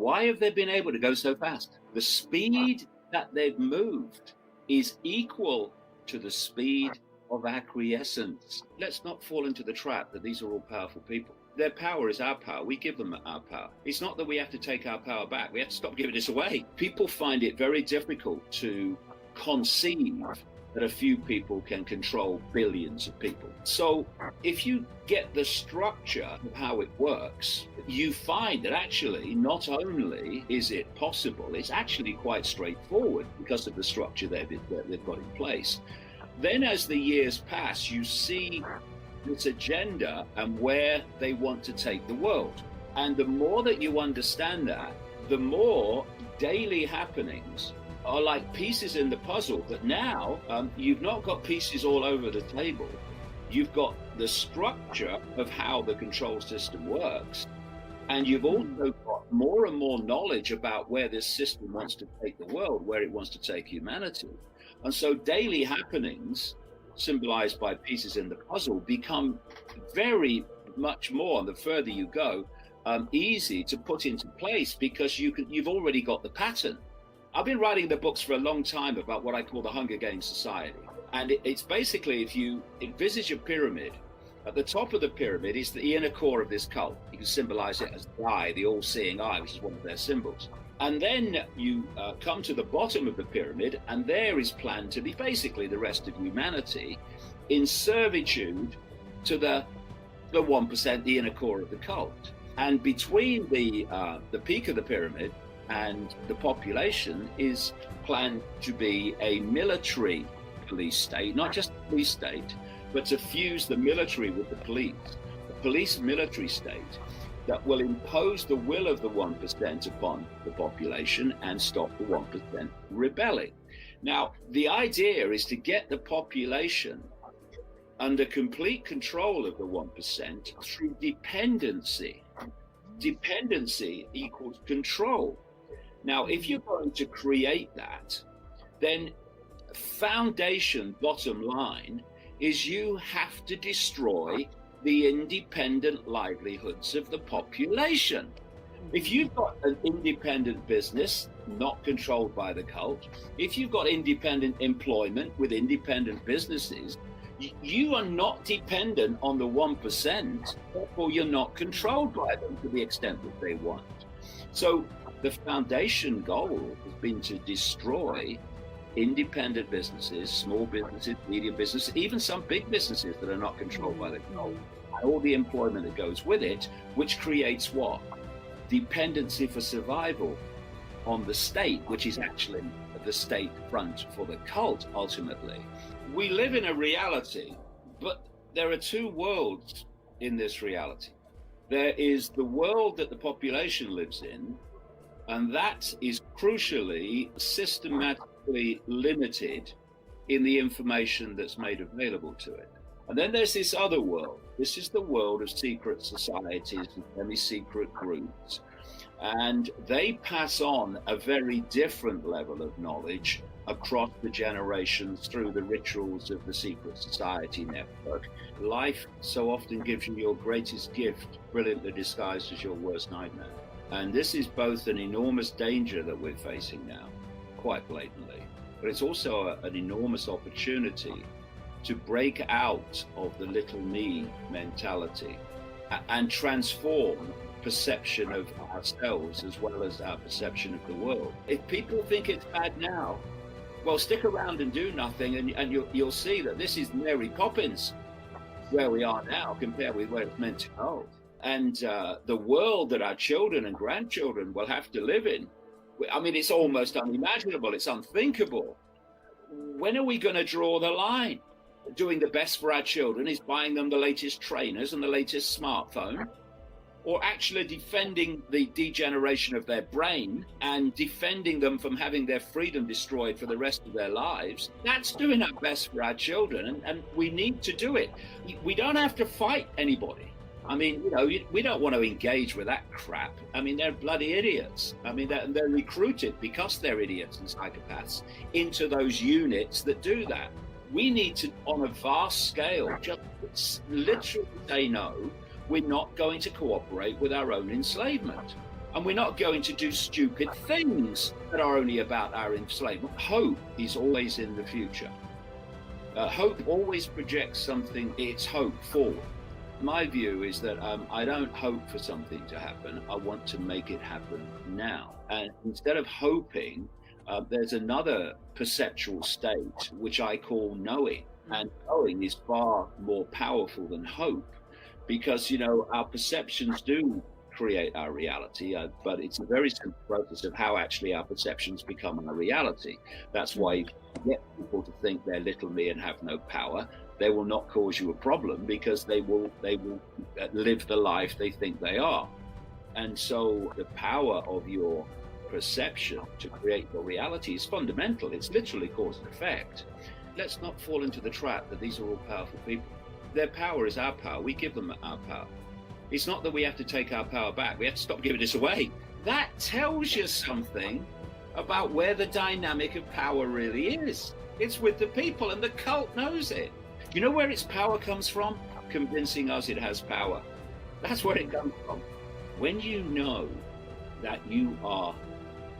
Why have they been able to go so fast? The speed that they've moved is equal to the speed of acquiescence. Let's not fall into the trap that these are all powerful people. Their power is our power. We give them our power. It's not that we have to take our power back. We have to stop giving this away. People find it very difficult to conceive that a few people can control billions of people. So if you get the structure of how it works, you find that actually not only is it possible, it's actually quite straightforward because of the structure they've got in place. Then as the years pass, you see this agenda and where they want to take the world. And the more that you understand that, the more daily happenings are like pieces in the puzzle that now you've not got pieces all over the table. You've got the structure of how the control system works. And you've also got more and more knowledge about where this system wants to take the world, where it wants to take humanity. And so daily happenings, symbolized by pieces in the puzzle, become very much more, the further you go, easy to put into place because you've already got the pattern. I've been writing the books for a long time about what I call the Hunger Games society. And it's basically, if you envisage a pyramid, at the top of the pyramid is the inner core of this cult. You can symbolize it as the eye, the all-seeing eye, which is one of their symbols. And then you come to the bottom of the pyramid, and there is planned to be basically the rest of humanity in servitude to the 1%, the inner core of the cult. And between the peak of the pyramid and the population is planned to be a military police state, not just a police state, but to fuse the military with the police military state that will impose the will of the 1% upon the population and stop the 1% rebelling. Now, the idea is to get the population under complete control of the 1% through dependency. Dependency equals control. Now, if you're going to create that, then foundation, bottom line, is you have to destroy the independent livelihoods of the population. If you've got an independent business not controlled by the cult, if you've got independent employment with independent businesses, you are not dependent on the 1%, therefore you're not controlled by them to the extent that they want. So the foundation goal has been to destroy independent businesses, small businesses, medium businesses, even some big businesses that are not controlled by the cult, and all the employment that goes with it, which creates what? Dependency for survival on the state, which is actually the state front for the cult, ultimately. We live in a reality, but there are two worlds in this reality. There is the world that the population lives in, and that is crucially systematically limited in the information that's made available to it. And then there's this other world. This is the world of secret societies and semi-secret groups. And they pass on a very different level of knowledge across the generations through the rituals of the secret society network. Life so often gives you your greatest gift, brilliantly disguised as your worst nightmare. And this is both an enormous danger that we're facing now, quite blatantly, but it's also an enormous opportunity to break out of the little me mentality and transform perception of ourselves as well as our perception of the world. If people think it's bad now, well, stick around and do nothing, and you'll see that this is Mary Poppins where we are now compared with where it's meant to go. And the world that our children and grandchildren will have to live in, I mean, it's almost unimaginable. It's unthinkable. When are we going to draw the line? Doing the best for our children is buying them the latest trainers and the latest smartphone, or actually defending the degeneration of their brain and defending them from having their freedom destroyed for the rest of their lives. That's doing our best for our children, and we need to do it. We don't have to fight anybody. I mean, we don't want to engage with that crap. I mean, they're bloody idiots. I mean, they're recruited because they're idiots and psychopaths into those units that do that. We need to, on a vast scale, just literally say no. We're not going to cooperate with our own enslavement. And we're not going to do stupid things that are only about our enslavement. Hope is always in the future. Hope always projects something, it's hope forward. My view is that I don't hope for something to happen. I want to make it happen now. And instead of hoping, there's another perceptual state, which I call knowing. And knowing is far more powerful than hope, because, our perceptions do create our reality, but it's a very simple process of how actually our perceptions become our reality. That's why if you get people to think they're little me and have no power, they will not cause you a problem, because they will live the life they think they are. And so the power of your perception to create your reality is fundamental. It's literally cause and effect. Let's not fall into the trap that these are all powerful people. Their power is our power. We give them our power. It's not that we have to take our power back. We have to stop giving this away. That tells you something about where the dynamic of power really is. It's with the people, and the cult knows it. You know where its power comes from? Convincing us it has power. That's where it comes from. When you know that you are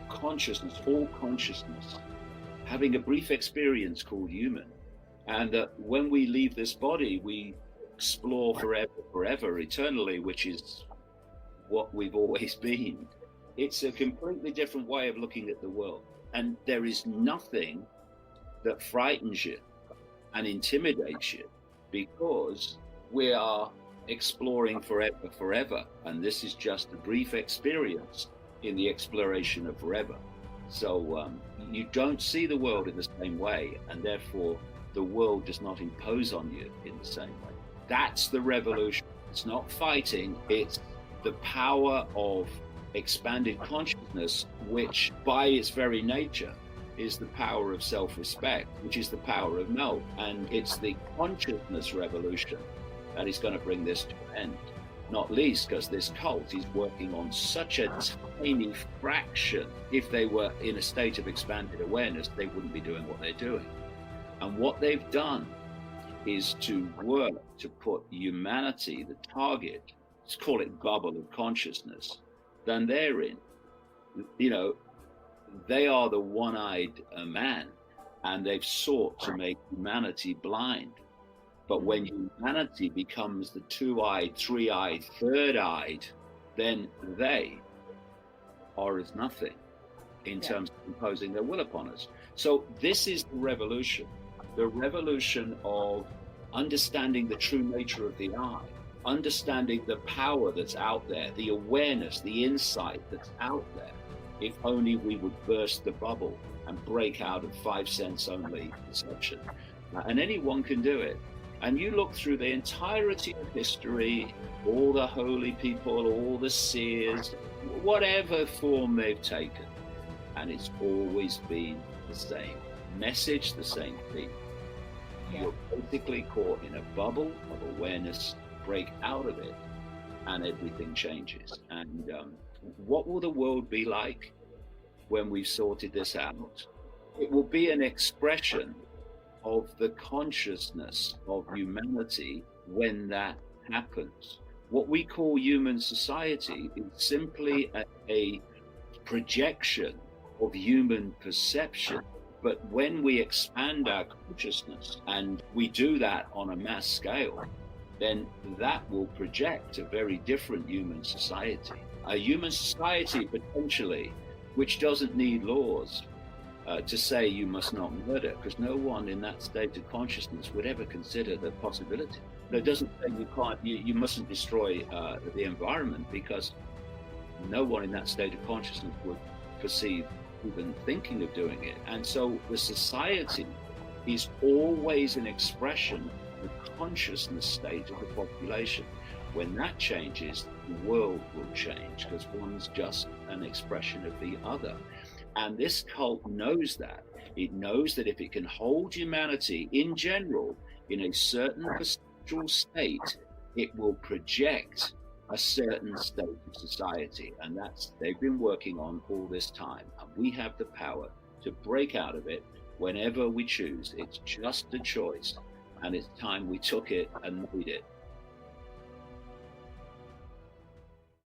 consciousness, all consciousness, having a brief experience called human, and that when we leave this body, we explore forever, eternally, which is what we've always been. It's a completely different way of looking at the world. And there is nothing that frightens you and intimidates you, because we are exploring forever. And this is just a brief experience in the exploration of forever. So you don't see the world in the same way, and therefore the world does not impose on you in the same way. That's the revolution. It's not fighting, it's the power of expanded consciousness, which by its very nature is the power of self-respect, which is the power of no. And it's the consciousness revolution that is going to bring this to an end. Not least because this cult is working on such a tiny fraction. If they were in a state of expanded awareness, they wouldn't be doing what they're doing. And what they've done is to work to put humanity, the target, let's call it bubble of consciousness, then they're in. They are the one-eyed man, and they've sought to make humanity blind. But when humanity becomes the two-eyed, three-eyed, third-eyed, then they are as nothing in terms of imposing their will upon us. So this is the revolution of understanding the true nature of the I, understanding the power that's out there, the awareness, the insight that's out there. If only we would burst the bubble and break out of 5 sense only perception. And anyone can do it. And you look through the entirety of history, all the holy people, all the seers, whatever form they've taken, and it's always been the same message, the same thing. You're basically caught in a bubble of awareness, break out of it, and everything changes. And what will the world be like when we've sorted this out? It will be an expression of the consciousness of humanity when that happens. What we call human society is simply a projection of human perception. But when we expand our consciousness, and we do that on a mass scale, then that will project a very different human society. A human society potentially which doesn't need laws to say you must not murder, because no one in that state of consciousness would ever consider the possibility. It doesn't say you mustn't destroy the environment, because no one in that state of consciousness would perceive even thinking of doing it. And so the society is always an expression of the consciousness state of the population. When that changes, the world will change, because one's just an expression of the other. And this cult knows that. It knows that if it can hold humanity in general in a certain perceptual state, it will project a certain state of society. And that's they've been working on all this time. And we have the power to break out of it whenever we choose. It's just a choice. And it's time we took it and made it.